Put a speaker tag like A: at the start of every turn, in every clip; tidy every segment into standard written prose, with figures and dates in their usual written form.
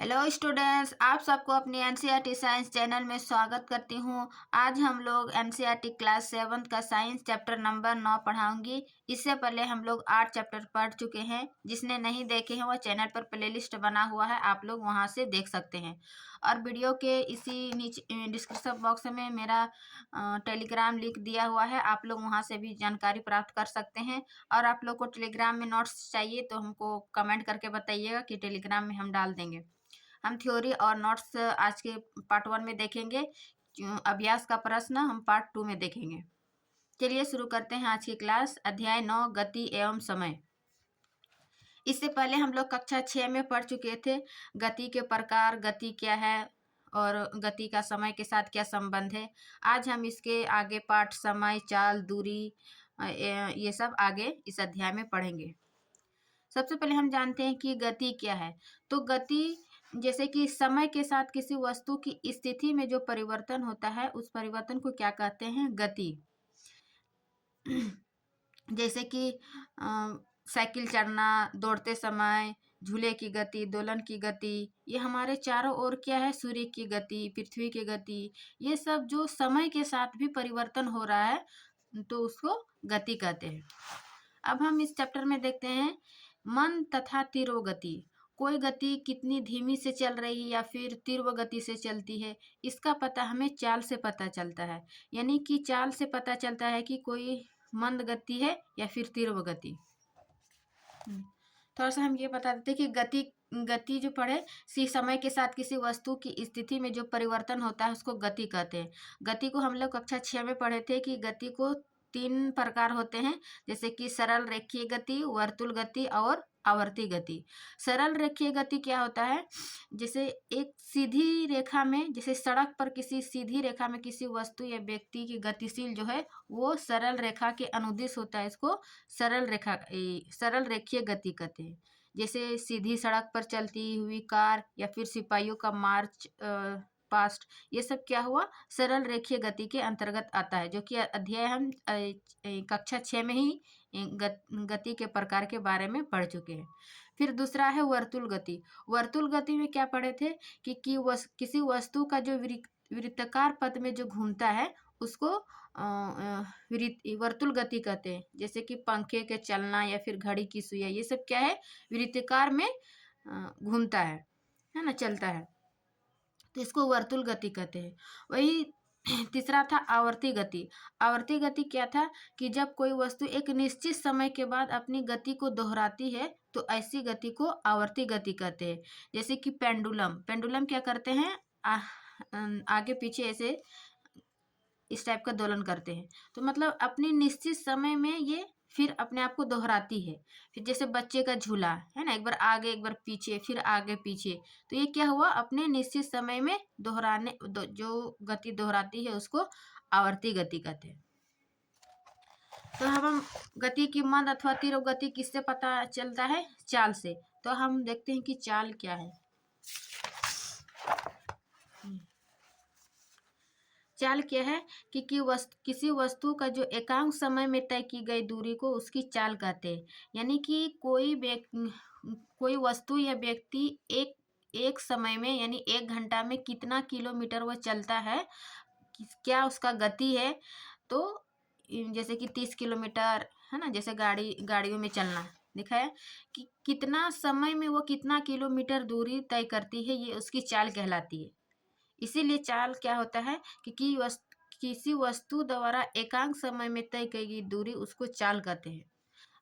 A: Hello students, आप सबको अपनी एनसीईआरटी साइंस चैनल में स्वागत करती हूँ। आज हम लोग एनसीईआरटी क्लास 7 का साइंस चैप्टर नंबर 9 पढ़ाऊंगी। इससे पहले हम लोग 8 चैप्टर पढ़ चुके हैं। जिसने नहीं देखे हैं वो चैनल पर प्लेलिस्ट बना हुआ है, आप लोग वहाँ से देख सकते हैं। और वीडियो के इसी नीचे डिस्क्रिप्शन बॉक्स में मेरा टेलीग्राम लिंक दिया हुआ है, आप लोग वहाँ से भी जानकारी प्राप्त कर सकते हैं। और आप लोग को टेलीग्राम में नोट्स चाहिए तो हमको कमेंट करके बताइएगा कि टेलीग्राम में हम डाल देंगे। हम थ्योरी और नोट्स आज के पार्ट 1 में देखेंगे। अभ्यास का प्रश्न हम पार्ट 2 में देखेंगे। चलिए शुरू करते हैं आज की क्लास। अध्याय 9 गति एवं समय। इससे पहले हम लोग कक्षा 6 में पढ़ चुके थे गति के प्रकार, गति क्या है और गति का समय के साथ क्या संबंध है। आज हम इसके आगे पाठ समय, चाल, दूरी, ये सब आगे इस अध्याय में पढ़ेंगे। सबसे पहले हम जानते हैं कि गति क्या है। तो गति जैसे कि समय के साथ किसी वस्तु की स्थिति में जो परिवर्तन होता है उस परिवर्तन को क्या कहते हैं, गति। जैसे कि साइकिल चढ़ना, दौड़ते समय, झूले की गति, दोलन की गति, ये हमारे चारों ओर क्या है, सूर्य की गति, पृथ्वी की गति, ये सब जो समय के साथ भी परिवर्तन हो रहा है तो उसको गति कहते हैं। अब हम इस चैप्टर में देखते हैं मंद तथा तीव्र गति। कोई गति कितनी धीमी से चल रही है या फिर तीव्र गति से चलती है, इसका पता हमें चाल से पता चलता है। यानी कि चाल से पता चलता है कि कोई मंद गति है या फिर तीव्र गति। थोड़ा सा हम ये बता देते कि गति जो पढ़े, समय के साथ किसी वस्तु की स्थिति में जो परिवर्तन होता है उसको गति कहते हैं। गति को हम लोग कक्षा 6 में पढ़े थे कि गति को 3 प्रकार होते हैं, जैसे कि सरल रेखीय गति, वर्तुल गति और आवर्ती गति। सरल रेखीय गति क्या होता है, जैसे एक सीधी रेखा में, जैसे सड़क पर किसी सीधी रेखा में किसी वस्तु या व्यक्ति की गतिशील जो है वो सरल रेखा के अनुदिश होता है, इसको सरल रेखीय गति कहते हैं। जैसे सीधी सड़क पर चलती हुई कार या फिर सिपाहियों का मार्च पास्ट, ये सब क्या हुआ, सरल रेखीय गति के अंतर्गत आता है, जो कि अध्याय हम कक्षा 6 में ही गति के प्रकार के बारे में पढ़ चुके हैं। फिर दूसरा है वर्तुल गति। वर्तुल गति में क्या पढ़े थे कि किसी वस्तु का जो वृत्ताकार पथ में जो घूमता है उसको वर्तुल गति कहते हैं। जैसे कि पंखे के चलना या फिर घड़ी की सुइयां, ये सब क्या है, वृत्ताकार में घूमता है ना, चलता है, तो इसको वर्तुल गति कहते हैं। वही तीसरा था आवर्ती गति। आवर्ती गति क्या था कि जब कोई वस्तु एक निश्चित समय के बाद अपनी गति को दोहराती है तो ऐसी गति को आवर्ती गति कहते हैं। जैसे कि पेंडुलम क्या करते हैं, आगे पीछे ऐसे इस टाइप का दोलन करते हैं। तो मतलब अपनी निश्चित समय में ये फिर अपने आप को दोहराती है। फिर जैसे बच्चे का झूला है ना, एक बार आगे एक बार पीछे फिर आगे पीछे, तो ये क्या हुआ, अपने निश्चित समय में जो गति दोहराती है उसको आवर्ती गति कहते हैं। तो हम गति की मंद अथवा तीव्र गति किससे पता चलता है, चाल से। तो हम देखते हैं कि चाल क्या है। चाल क्या है कि किसी वस्तु का जो एकांक समय में तय की गई दूरी को उसकी चाल कहते हैं। यानी कि कोई वस्तु या व्यक्ति एक समय में यानी 1 घंटा में कितना किलोमीटर वह चलता है, क्या उसका गति है। तो जैसे कि 30 किलोमीटर है ना, जैसे गाड़ियों में चलना दिखा है कि कितना समय में वो कितना किलोमीटर दूरी तय करती है, ये उसकी चाल कहलाती है। इसीलिए चाल क्या होता है कि किसी वस्तु द्वारा एकांक समय में तय की गई दूरी उसको चाल कहते हैं।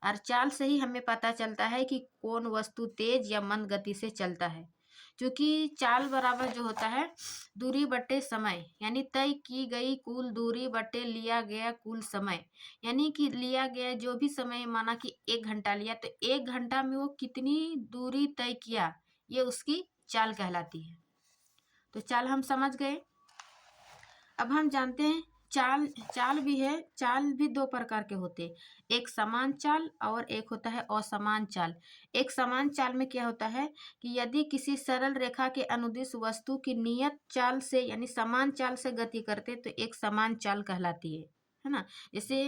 A: और चाल से ही हमें पता चलता है कि कौन वस्तु तेज या मंद गति से चलता है। क्योंकि चाल बराबर जो होता है दूरी बटे समय, यानी तय की गई कुल दूरी बटे लिया गया कुल समय। यानी कि लिया गया जो भी समय, माना कि 1 घंटा लिया तो 1 घंटा में वो कितनी दूरी तय किया, ये उसकी चाल कहलाती है। तो चाल हम समझ गए। अब हम जानते हैं चाल भी है। चाल भी 2 प्रकार के होते हैं, एक समान चाल और एक होता है असमान चाल। एक समान चाल में क्या होता है कि यदि किसी सरल रेखा के अनुदिश वस्तु की नियत चाल से यानी समान चाल से गति करते तो एक समान चाल कहलाती है ना। जैसे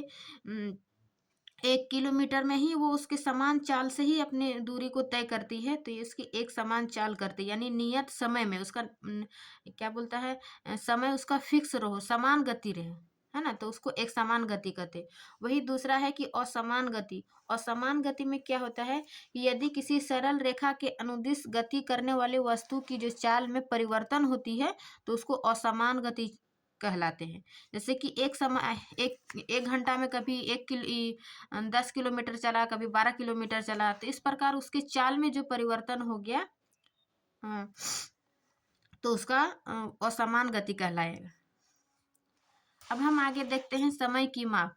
A: 1 किलोमीटर में ही वो उसके समान चाल से ही अपने दूरी को तय करती है, तो ये इसकी एक समान चाल करती है, यानी नियत समय में उसका क्या बोलता है, समय उसका फिक्स रहो, समान गति रहे, है ना, तो उसको एक समान गति कहते। वही दूसरा है कि असमान गति। असमान गति में क्या होता है कि यदि किसी सरल रेखा के अनुदिश गति करने वाले वस्तु की जो चाल में परिवर्तन होती है तो उसको असमान गति कहलाते हैं। जैसे कि एक समय एक घंटा में कभी 10 किलोमीटर चला, कभी 12 किलोमीटर चला, तो इस प्रकार उसके चाल में जो परिवर्तन हो गया अ, तो उसका असमान गति कहलाएगा। अब हम आगे देखते हैं समय की माप।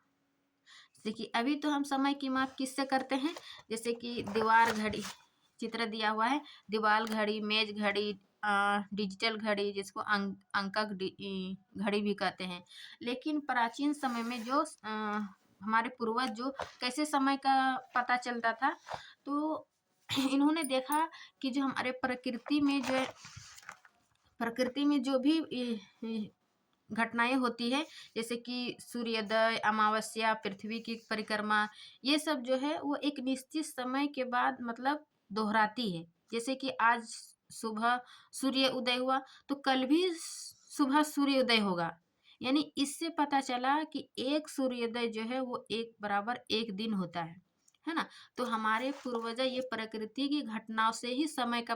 A: देखिए अभी तो हम समय की माप किससे करते हैं, जैसे कि दीवार घड़ी, चित्र दिया हुआ है, दीवार घड़ी, मेज घड़ी, डिजिटल घड़ी, जिसको अंकक घड़ी भी कहते हैं। लेकिन प्राचीन समय में जो हमारे पूर्वज जो कैसे समय का पता चलता था, तो इन्होंने देखा कि जो हमारे प्रकृति में जो भी घटनाएं होती है, जैसे कि सूर्योदय, अमावस्या, पृथ्वी की परिक्रमा, ये सब जो है वो एक निश्चित समय के बाद मतलब दोहराती है। जैसे कि आज सुबह सूर्य उदय हुआ तो कल भी सुबह सूर्य उदय होगा, यानी इससे पता चला कि एक सूर्योदय जो है वो एक बराबर एक दिन होता है ना। तो हमारे पूर्वज ये प्रकृति की घटनाओं से ही समय का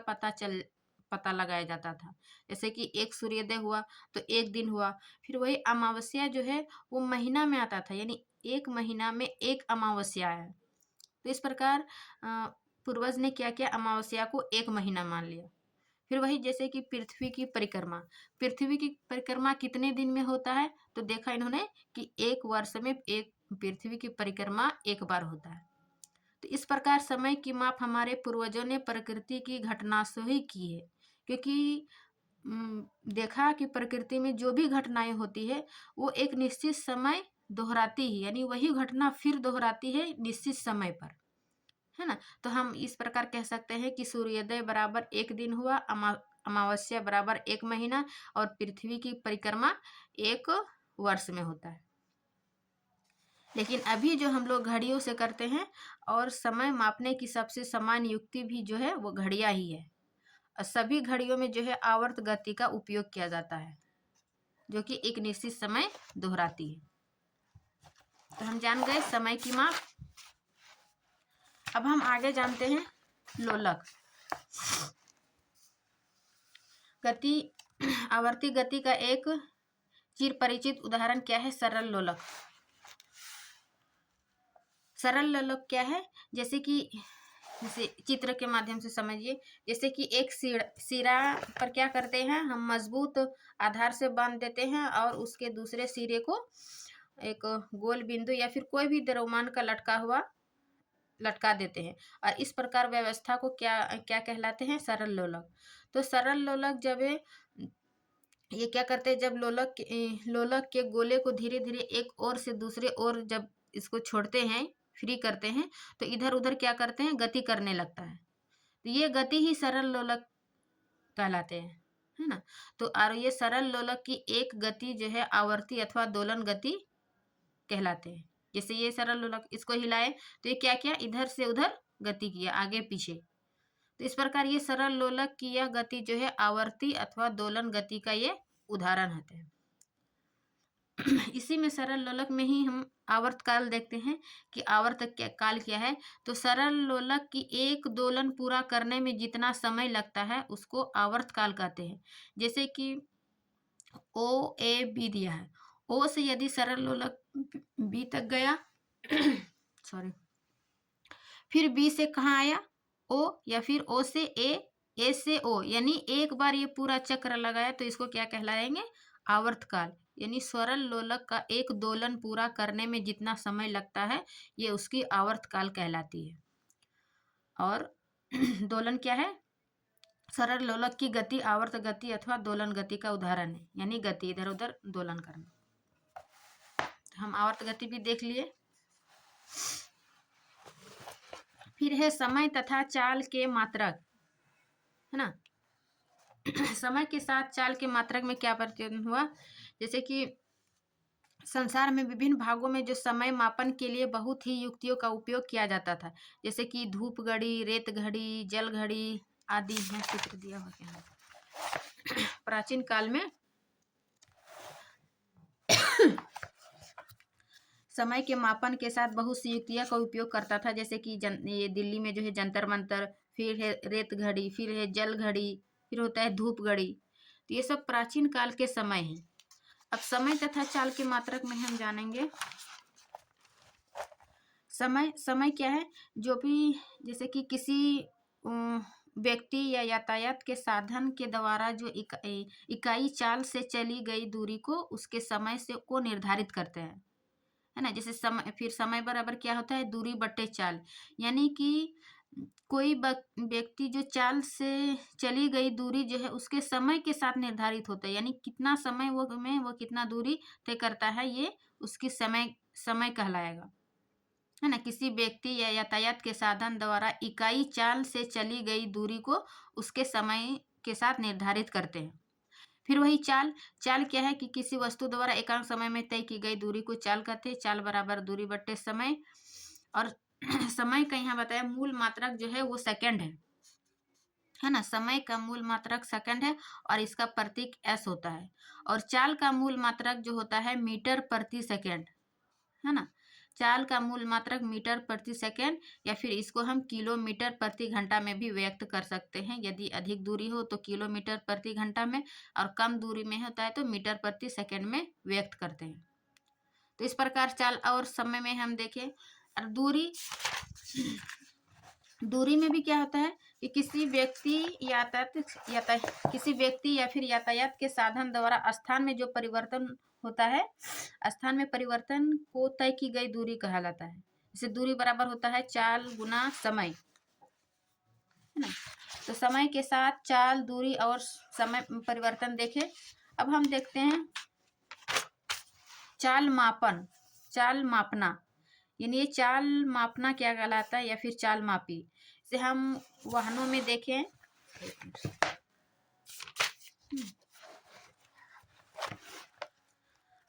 A: पता लगाया जाता था। जैसे कि एक सूर्योदय हुआ तो एक दिन हुआ, फिर वही अमावस्या जो है वो महीना में आता था, यानी एक महीना में एक अमावस्या है। तो इस प्रकार पूर्वज ने क्या किया, अमावस्या को एक महीना मान लिया। फिर वही जैसे कि पृथ्वी की परिक्रमा कितने दिन में होता है, तो देखा इन्होंने कि एक वर्ष में एक पृथ्वी की परिक्रमा एक बार होता है। तो इस प्रकार समय की माप हमारे पूर्वजों ने प्रकृति की घटना से ही की है, क्योंकि देखा कि प्रकृति में जो भी घटनाएं होती है वो एक निश्चित समय दोहराती है, यानी वही घटना फिर दोहराती है निश्चित समय पर, है ना। तो हम इस प्रकार कह सकते हैं कि सूर्योदय बराबर एक दिन हुआ, अमावस्या बराबर एक महीना, और पृथ्वी की परिक्रमा एक वर्ष में होता है। लेकिन अभी जो हम लोग घड़ियों से करते हैं, और समय मापने की सबसे समान युक्ति भी जो है वो घड़ियां ही है। और सभी घड़ियों में जो है आवर्त गति का उपयोग किया जाता है, जो कि एक निश्चित समय दोहराती है। तो हम जान गए समय की माप। अब हम आगे जानते हैं लोलक गति। आवर्ती गति का एक चिर परिचित उदाहरण क्या है, सरल लोलक। सरल लोलक क्या है, जैसे चित्र के माध्यम से समझिए। जैसे कि एक सिरा पर क्या करते हैं, हम मजबूत आधार से बांध देते हैं और उसके दूसरे सिरे को एक गोल बिंदु या फिर कोई भी द्रव्यमान का लटका देते हैं, और इस प्रकार व्यवस्था को क्या क्या कहलाते हैं, सरल लोलक। तो सरल लोलक जब ये क्या करते हैं, जब लोलक के गोले को धीरे धीरे एक ओर से दूसरे ओर जब इसको छोड़ते हैं, फ्री करते हैं, तो इधर उधर क्या करते हैं, गति करने लगता है। तो ये गति ही सरल लोलक कहलाते हैं, है ना। तो और ये सरल लोलक की एक गति जो है आवर्ती अथवा दोलन गति कहलाते हैं। जैसे ये सरल लोलक, इसको हिलाए तो ये क्या किया, इधर से उधर गति किया, आगे पीछे। तो इस प्रकार ये सरल लोलक की यह गति जो है आवर्ती अथवा दोलन गति का ये उदाहरण होते हैं। इसी में सरल लोलक में ही हम आवर्त काल देखते हैं कि आवर्त काल क्या है। तो सरल लोलक की एक दोलन पूरा करने में जितना समय लगता है उसको आवर्त काल कहते हैं। जैसे कि ओ ए बी दिया है, ओ से यदि सरल लोलक बी तक गया सॉरी, फिर बी से कहाँ आया, ओ, या फिर ओ से ए से ओ, यानी एक बार ये पूरा चक्र लगाया, तो इसको क्या कहलाएंगे, आवर्तकाल। यानी सरल लोलक का एक दोलन पूरा करने में जितना समय लगता है ये उसकी आवर्तकाल कहलाती है। और दोलन क्या है, सरल लोलक की गति आवर्त गति अथवा दोलन गति का उदाहरण है, यानी गति इधर उधर दोलन करना। तो हम आवर्त गति भी देख लिए। फिर है समय तथा चाल के मात्रक, है ना। समय के साथ चाल के मात्रक में क्या परिवर्तन हुआ, जैसे कि संसार में विभिन्न भागों में जो समय मापन के लिए बहुत ही युक्तियों का उपयोग किया जाता था, जैसे कि धूप घड़ी, रेत घड़ी, जल घड़ी आदि में चित्र दिया हुआ क्या है। प्राचीन काल में समय के मापन के साथ बहुत सी युक्तियों का उपयोग करता था, जैसे कि ये दिल्ली में जो है जंतर मंतर, फिर है रेत घड़ी, फिर है जल घड़ी, फिर होता है धूप घड़ी। तो ये सब प्राचीन काल के समय हैं। अब समय तथा चाल के मात्रक में हम जानेंगे। समय क्या है? जो भी जैसे कि किसी व्यक्ति या यातायात के साधन के द्वारा जो इकाई चाल से चली गई दूरी को उसके समय से को निर्धारित करते हैं, है ना। जैसे समय, फिर समय बराबर क्या होता है? दूरी बट्टे चाल, यानी कि कोई व्यक्ति जो चाल से चली गई दूरी जो है उसके समय के साथ निर्धारित होता है, यानी कितना समय वो कितना दूरी तय करता है, ये उसकी समय कहलाएगा, है ना। किसी व्यक्ति या यातायात के साधन द्वारा इकाई चाल से चली गई दूरी को उसके समय के साथ निर्धारित करते हैं। फिर वही चाल क्या है? कि किसी वस्तु द्वारा एकांक समय में तय की गई दूरी को चाल कहते हैं। चाल बराबर दूरी बट्टे समय। और समय का यहाँ बताया मूल मात्रक जो है वो सेकंड है ना। समय का मूल मात्रक सेकंड है और इसका प्रतीक एस होता है। और चाल का मूल मात्रक जो होता है मीटर प्रति सेकंड, है ना। चाल का मूल मात्रक मीटर प्रति सेकंड, या फिर इसको हम किलोमीटर प्रति घंटा में भी व्यक्त कर सकते हैं। यदि अधिक दूरी हो तो किलोमीटर प्रति घंटा में, और कम दूरी में होता है तो मीटर प्रति सेकंड में व्यक्त करते हैं। तो इस प्रकार चाल और समय में हम देखें। और दूरी में भी क्या होता है कि किसी व्यक्ति या फिर यातायात के साधन द्वारा स्थान में जो परिवर्तन होता है, स्थान में परिवर्तन को तय की गई दूरी कहलाता है। जैसे दूरी बराबर होता है चाल गुना समय, है ना। तो समय के साथ चाल, दूरी और समय परिवर्तन देखें। अब हम देखते हैं चाल मापना, यानी ये चाल मापना क्या कहलाता है, या फिर चाल मापी। से हम वाहनों में देखें,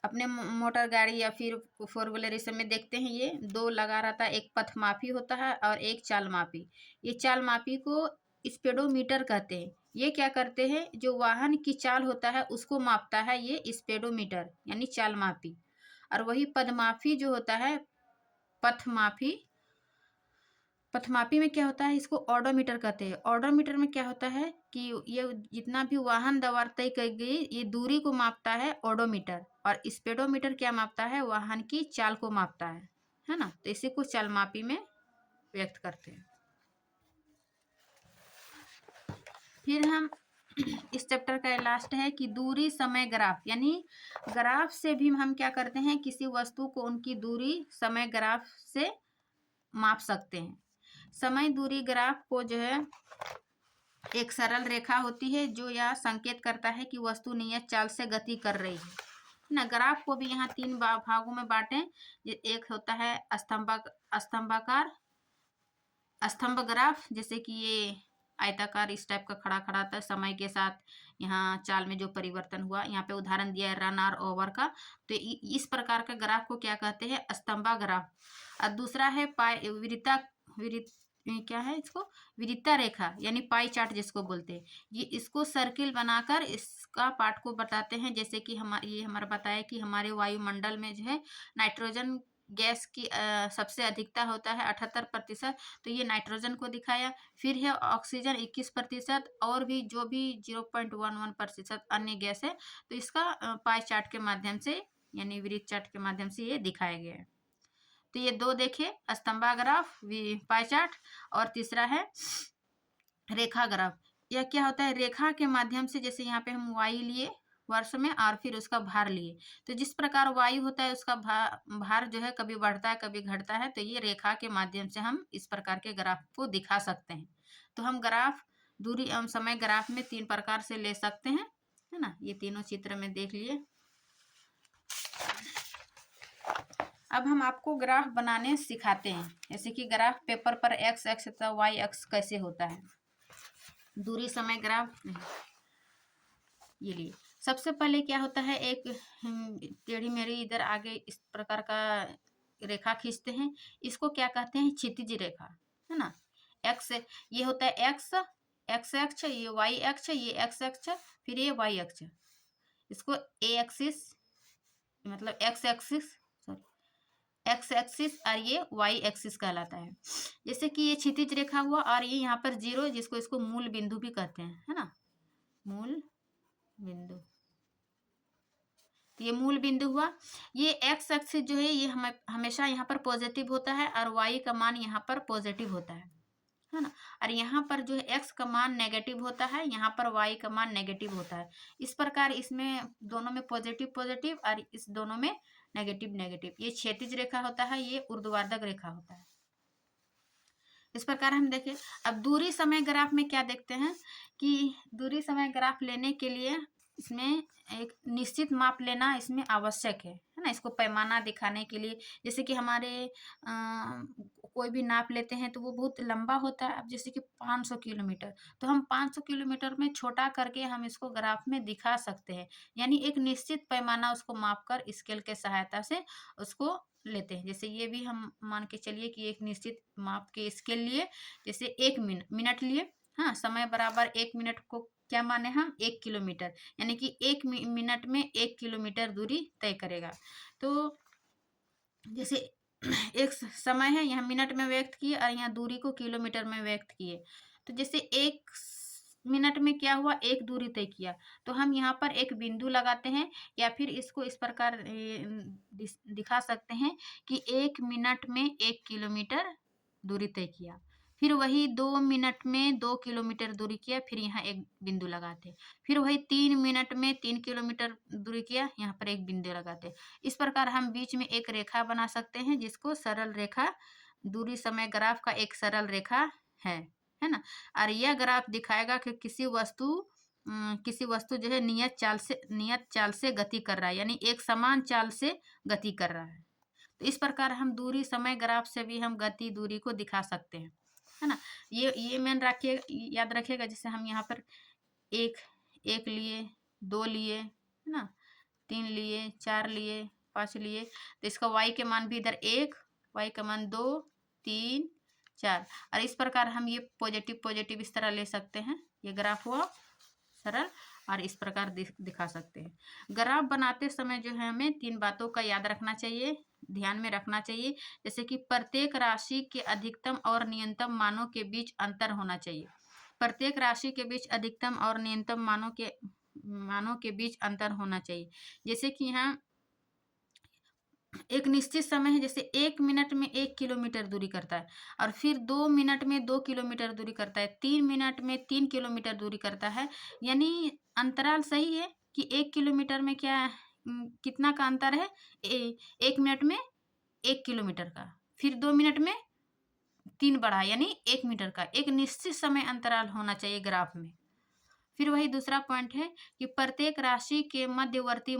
A: अपने मोटर गाड़ी या फिर फोर व्हीलर इस में देखते हैं, ये दो लगा रहता है, एक पथ मापी होता है और एक चाल मापी। ये चाल मापी को स्पीडोमीटर कहते हैं। ये क्या करते हैं? जो वाहन की चाल होता है उसको मापता है ये स्पीडोमीटर, यानी चाल मापी। और वही पदमापी जो होता है, पथमापी में क्या होता है? इसको ऑडोमीटर कहते हैं। ऑडोमीटर में क्या होता है कि ये जितना भी वाहन द्वारा तय की गई ये दूरी को मापता है ऑडोमीटर, और स्पीडोमीटर क्या मापता है? वाहन की चाल को मापता है ना। तो इसी को चाल मापी में व्यक्त करते हैं। फिर हम इस चैप्टर का लास्ट है कि दूरी समय ग्राफ, यानी ग्राफ से भी हम क्या करते हैं? किसी वस्तु को उनकी दूरी समय ग्राफ से माप सकते हैं। समय दूरी ग्राफ को जो है एक सरल रेखा होती है जो यह संकेत करता है कि वस्तु नियत चाल से गति कर रही है ना। ग्राफ को भी यहाँ तीन भागों में बांटें। एक होता है स्तंभाकार स्तंभ ग्राफ, जैसे कि ये आयताकार इस टाइप का खड़ा खड़ा था समय के साथ, यहाँ चाल में जो परिवर्तन हुआ। यहाँ पे उदाहरण दिया है रन और ओवर का। तो इस प्रकार का ग्राफ को क्या कहते हैं? स्तंभा ग्राफ। और दूसरा है क्या है इसको? विरिता रेखा, यानी पाई चार्ट जिसको बोलते हैं। ये इसको सर्किल बनाकर इसका पार्ट को बताते हैं। जैसे कि ये हमारा बताया कि हमारे वायुमंडल में जो है नाइट्रोजन गैस की सबसे अधिकता होता है 78%, तो ये नाइट्रोजन को दिखाया। फिर है ऑक्सीजन 21%, और भी जो भी 0.11% अन्य गैस है। तो इसका पाई चार्ट के माध्यम से, यानी वृत्त चार्ट के माध्यम से ये दिखाया गया है। तो ये दो देखे, स्तंभा ग्राफ, पाई चार्ट, और तीसरा है रेखा ग्राफ। यह क्या होता है? रेखा के माध्यम से, जैसे यहाँ पे हम वायु लिए वर्ष में और फिर उसका भार लिए, तो जिस प्रकार वायु होता है उसका भार जो है कभी बढ़ता है कभी घटता है। तो ये रेखा के माध्यम से हम इस प्रकार के ग्राफ को दिखा सकते हैं। तो हम ग्राफ दूरी एवं समय ग्राफ में तीन प्रकार से ले सकते हैं, है ना। ये तीनों चित्र में देख लिए। अब हम आपको ग्राफ बनाने सिखाते हैं, जैसे कि ग्राफ पेपर पर एक्स एक्स तथा वाई एक्स कैसे होता है। दूरी समय ग्राफ ये लिए सबसे पहले क्या होता है, एक टेढ़ी मेढ़ी इधर आगे इस प्रकार का रेखा खींचते हैं। इसको क्या कहते हैं, क्षितिज रेखा, है ना। एक्स, ये होता है एक्स, एक्स अक्ष, ये वाई अक्ष, ये एक्स अक्ष, फिर ये वाई अक्ष। इसको ए एक्सिस, मतलब x axis, sorry x axis, और ये वाई एक्सिस कहलाता है। जैसे कि ये क्षितिज रेखा हुआ, और ये यहाँ पर जीरो, जिसको इसको मूल बिंदु भी कहते हैं, है ना, मूल बिंदु। तो ये मूल बिंदु हुआ। ये एक्स एक्सिस जो है ये हमेशा यहाँ पर पॉजिटिव होता है, और वाई का मान यहाँ पर पॉजिटिव होता है ना। और यहाँ पर जो है एक्स का मान नेगेटिव होता है, यहाँ पर वाई का मान नेगेटिव होता है। इस प्रकार इसमें दोनों में पॉजिटिव पॉजिटिव, और इस दोनों में नेगेटिव नेगेटिव। ये क्षैतिज रेखा होता है, ये ऊर्ध्वाधर रेखा होता है। इस प्रकार हम देखें। अब दूरी समय ग्राफ में क्या देखते हैं कि दूरी समय ग्राफ लेने के लिए इसमें एक निश्चित माप लेना इसमें आवश्यक है ना। इसको पैमाना दिखाने के लिए, जैसे कि हमारे कोई भी नाप लेते हैं तो वो बहुत लंबा होता है। अब जैसे कि 500 किलोमीटर, तो हम 500 किलोमीटर में छोटा करके हम इसको ग्राफ में दिखा सकते हैं। यानी एक निश्चित पैमाना उसको माप कर स्केल के सहायता से उसको लेते हैं। जैसे ये भी हम मान के चलिए कि एक निश्चित माप के स्केल लिए, जैसे 1 मिनट लिए, हाँ, समय बराबर 1 मिनट को क्या माने हम, 1 किलोमीटर, यानी कि 1 मिनट में 1 किलोमीटर दूरी तय करेगा। तो जैसे एक समय है, यहाँ मिनट में व्यक्त किए, और यहाँ दूरी को किलोमीटर में व्यक्त किए। तो जैसे 1 मिनट में क्या हुआ, एक दूरी तय किया, तो हम यहाँ पर एक बिंदु लगाते हैं, या फिर इसको इस प्रकार दिखा सकते हैं कि 1 मिनट में 1 किलोमीटर दूरी तय किया। फिर वही 2 मिनट में 2 किलोमीटर दूरी किया, फिर यहाँ एक बिंदु लगाते। फिर वही 3 मिनट में 3 किलोमीटर दूरी किया, यहाँ पर एक बिंदु लगाते। इस प्रकार हम बीच में एक रेखा बना सकते हैं, जिसको सरल रेखा, दूरी समय ग्राफ का एक सरल रेखा है ना। और यह ग्राफ दिखाएगा कि किसी वस्तु जो है नियत चाल से गति कर रहा है, यानी एक समान चाल से गति कर रहा है। तो इस प्रकार हम दूरी समय ग्राफ से भी हम गति दूरी को दिखा सकते हैं, है ना। ये मैन रखिए, याद रखिएगा। जैसे हम यहाँ पर एक एक लिए, 2 लिए, है ना, 3 लिए, 4 लिए, 5 लिए, तो इसका y के मान भी इधर 1, y का मान 2, 3, 4, और इस प्रकार हम ये पॉजिटिव पॉजिटिव इस तरह ले सकते हैं। ये ग्राफ हुआ सरल, और इस प्रकार दिखा सकते हैं। ग्राफ बनाते समय जो है हमें 3 बातों का याद रखना चाहिए, ध्यान में रखना चाहिए। जैसे कि प्रत्येक राशि के अधिकतम और न्यूनतम मानों के बीच अंतर होना चाहिए। प्रत्येक राशि के बीच अधिकतम और न्यूनतम मानों के बीच अंतर होना चाहिए। जैसे कि यहाँ एक निश्चित समय है, जैसे 1 मिनट में 1 किलोमीटर दूरी करता है, और फिर 2 मिनट में 2 किलोमीटर दूरी करता है, 3 मिनट में 3 किलोमीटर दूरी करता है। यानी अंतराल सही है कि 1 किलोमीटर में क्या कितना का अंतर है, 1 मिनट में 1 किलोमीटर का, फिर 2 मिनट में 3 बढ़ा, यानी 1 मीटर का एक निश्चित समय अंतराल होना चाहिए ग्राफ में। फिर वही दूसरा पॉइंट है कि प्रत्येक राशि के मध्यवर्ती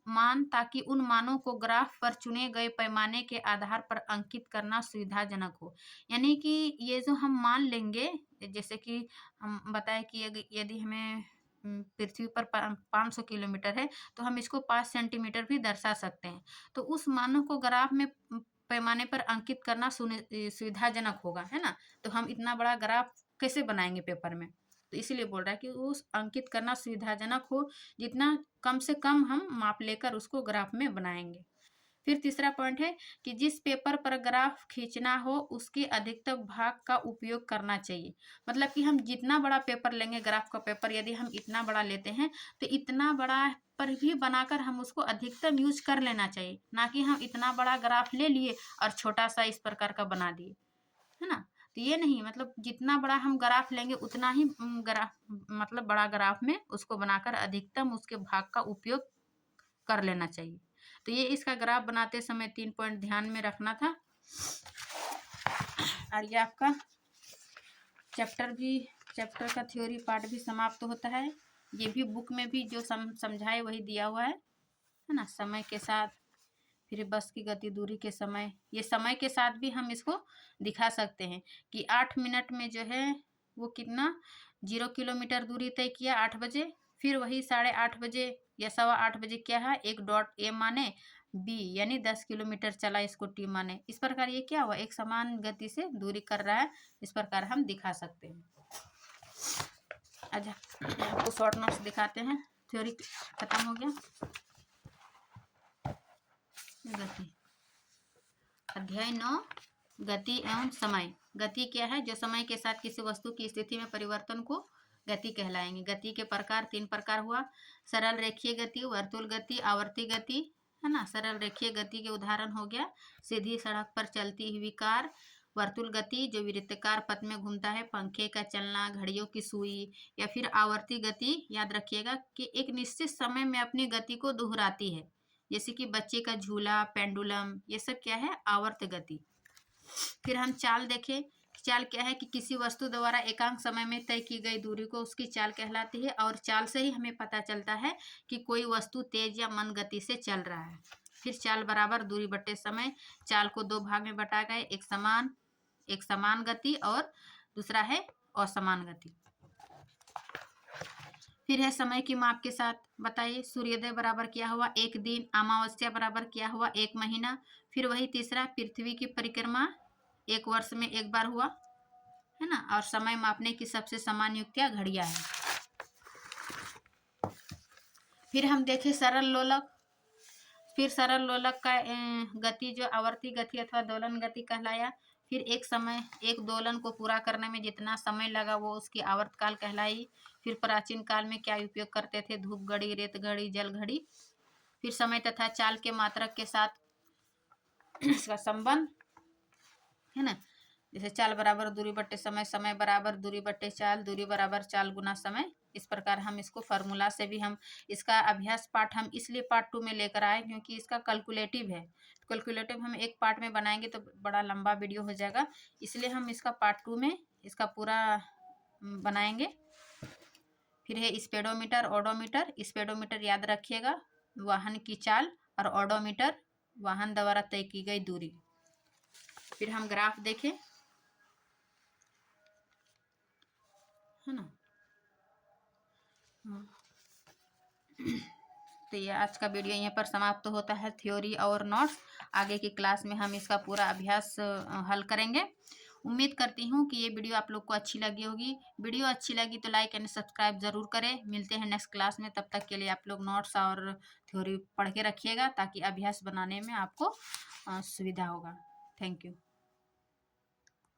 A: मान ताकि उन मानों को ग्राफ पर चुने गए पैमाने के आधार पर अंकित करना सुविधाजनक हो। यानी कि ये जो हम मान लेंगे, जैसे कि हम बताए कि यदि हमें पृथ्वी पर 500 किलोमीटर है, तो हम इसको 5 सेंटीमीटर भी दर्शा सकते हैं। तो उस मानों को ग्राफ में पैमाने पर अंकित करना सुविधाजनक होगा, है ना। तो हम इतना बड़ा ग्राफ कैसे बनाएंगे पेपर में, तो इसीलिए बोल रहा है कि उस अंकित करना सुविधाजनक हो, जितना कम से कम हम माप लेकर उसको ग्राफ में बनाएंगे। फिर तीसरा पॉइंट है कि जिस पेपर पर ग्राफ खींचना हो उसके अधिकतम भाग का उपयोग करना चाहिए। मतलब कि हम जितना बड़ा पेपर लेंगे, ग्राफ का पेपर यदि हम इतना बड़ा लेते हैं, तो इतना बड़ा पर भी बनाकर हम उसको अधिकतम यूज कर लेना चाहिए, ना कि हम इतना बड़ा ग्राफ ले लिए और छोटा सा इस प्रकार का बना दिए, है ना। तो ये नहीं, मतलब जितना बड़ा हम ग्राफ लेंगे उतना ही ग्राफ, मतलब बड़ा ग्राफ में उसको बनाकर अधिकतम उसके भाग का उपयोग कर लेना चाहिए। तो ये इसका ग्राफ बनाते समय 3 पॉइंट ध्यान में रखना था। और ये आपका चैप्टर का थ्योरी पार्ट भी समाप्त होता है। ये भी बुक में भी जो समझाए वही दिया हुआ है ना। समय के साथ, फिर बस की गति दूरी के समय, ये समय के साथ भी हम इसको दिखा सकते हैं कि 8 मिनट में जो है वो कितना 0 किलोमीटर दूरी तय किया 8 बजे, फिर वही 8:30 बजे या 8:15 बजे क्या है, एक डॉट ए माने, बी यानी 10 किलोमीटर चला इसको टी माने। इस प्रकार ये क्या हुआ, एक समान गति से दूरी कर रहा है। इस प्रकार हम दिखा सकते हैं। अच्छा, आपको शॉर्ट नोट्स दिखाते हैं। थ्योरी खत्म हो गया। गति, अध्याय 9, गति एवं समय। गति क्या है, जो समय के साथ किसी वस्तु की स्थिति में परिवर्तन को गति कहलाएंगे। गति के प्रकार 3 प्रकार हुआ, सरल रेखीय गति, वर्तुल गति, आवर्ती गति, है ना। सरल रेखीय गति के उदाहरण हो गया सीधी सड़क पर चलती हुई कार, वर्तुल गति जो वृत्ताकार पथ में घूमता है, पंखे का चलना, घड़ियों की सुई, या फिर आवर्ती गति, याद रखिएगा कि एक निश्चित समय में अपनी गति को दोहराती है, जैसे कि बच्चे का झूला, पेंडुलम, ये सब क्या है, आवर्त गति। फिर हम चाल देखें। चाल क्या है कि किसी वस्तु द्वारा एकांक समय में तय की गई दूरी को उसकी चाल कहलाती है, और चाल से ही हमें पता चलता है कि कोई वस्तु तेज या मंद गति से चल रहा है। फिर चाल बराबर दूरी बटे समय। चाल को 2 भाग में बांटा गया, एक समान गति और दूसरा है असमान गति। फिर है समय की माप के साथ। बताइए, सूर्योदय बराबर क्या हुआ, 1 दिन। अमावस्या बराबर क्या हुआ, 1 महीना। फिर वही तीसरा, पृथ्वी की परिक्रमा 1 वर्ष में 1 बार हुआ, है ना। और समय मापने की सबसे समान युक्तियां घड़ियां है। फिर हम देखें सरल लोलक। फिर सरल लोलक का गति जो आवर्ती गति अथवा दोलन गति कहलाया। फिर एक दोलन को पूरा करने में जितना समय लगा वो उसकी आवर्तकाल कहलाई। फिर प्राचीन काल में क्या उपयोग करते थे, धूप घड़ी, रेत घड़ी, जल घड़ी। फिर समय तथा चाल के मात्रक के साथ इसका संबंध, है ना। जैसे चाल बराबर दूरी बट्टे समय, समय बराबर दूरी बट्टे चाल, दूरी बराबर चाल गुना समय। इस प्रकार हम इसको फार्मूला से भी हम इसका अभ्यास पाठ हम इसलिए पार्ट 2 में लेकर आए क्योंकि इसका कैलकुलेटिव है। कैलकुलेटिव हम एक पार्ट में बनाएंगे तो बड़ा लंबा वीडियो हो जाएगा, इसलिए हम इसका पार्ट 2 में इसका पूरा बनाएंगे। फिर है स्पीडोमीटर, ओडोमीटर। स्पीडोमीटर याद रखिएगा, वाहन की चाल, और ओडोमीटर वाहन द्वारा तय की गई दूरी। फिर हम ग्राफ देखें, है ना। तो ये आज का वीडियो यहाँ पर समाप्त होता है, थ्योरी और नोट्स। आगे की क्लास में हम इसका पूरा अभ्यास हल करेंगे। उम्मीद करती हूँ कि ये वीडियो आप लोग को अच्छी लगी होगी। वीडियो अच्छी लगी तो लाइक एंड सब्सक्राइब जरूर करें। मिलते हैं नेक्स्ट क्लास में, तब तक के लिए आप लोग नोट्स और थ्योरी पढ़ के रखिएगा ताकि अभ्यास बनाने में आपको सुविधा होगा। Thank you.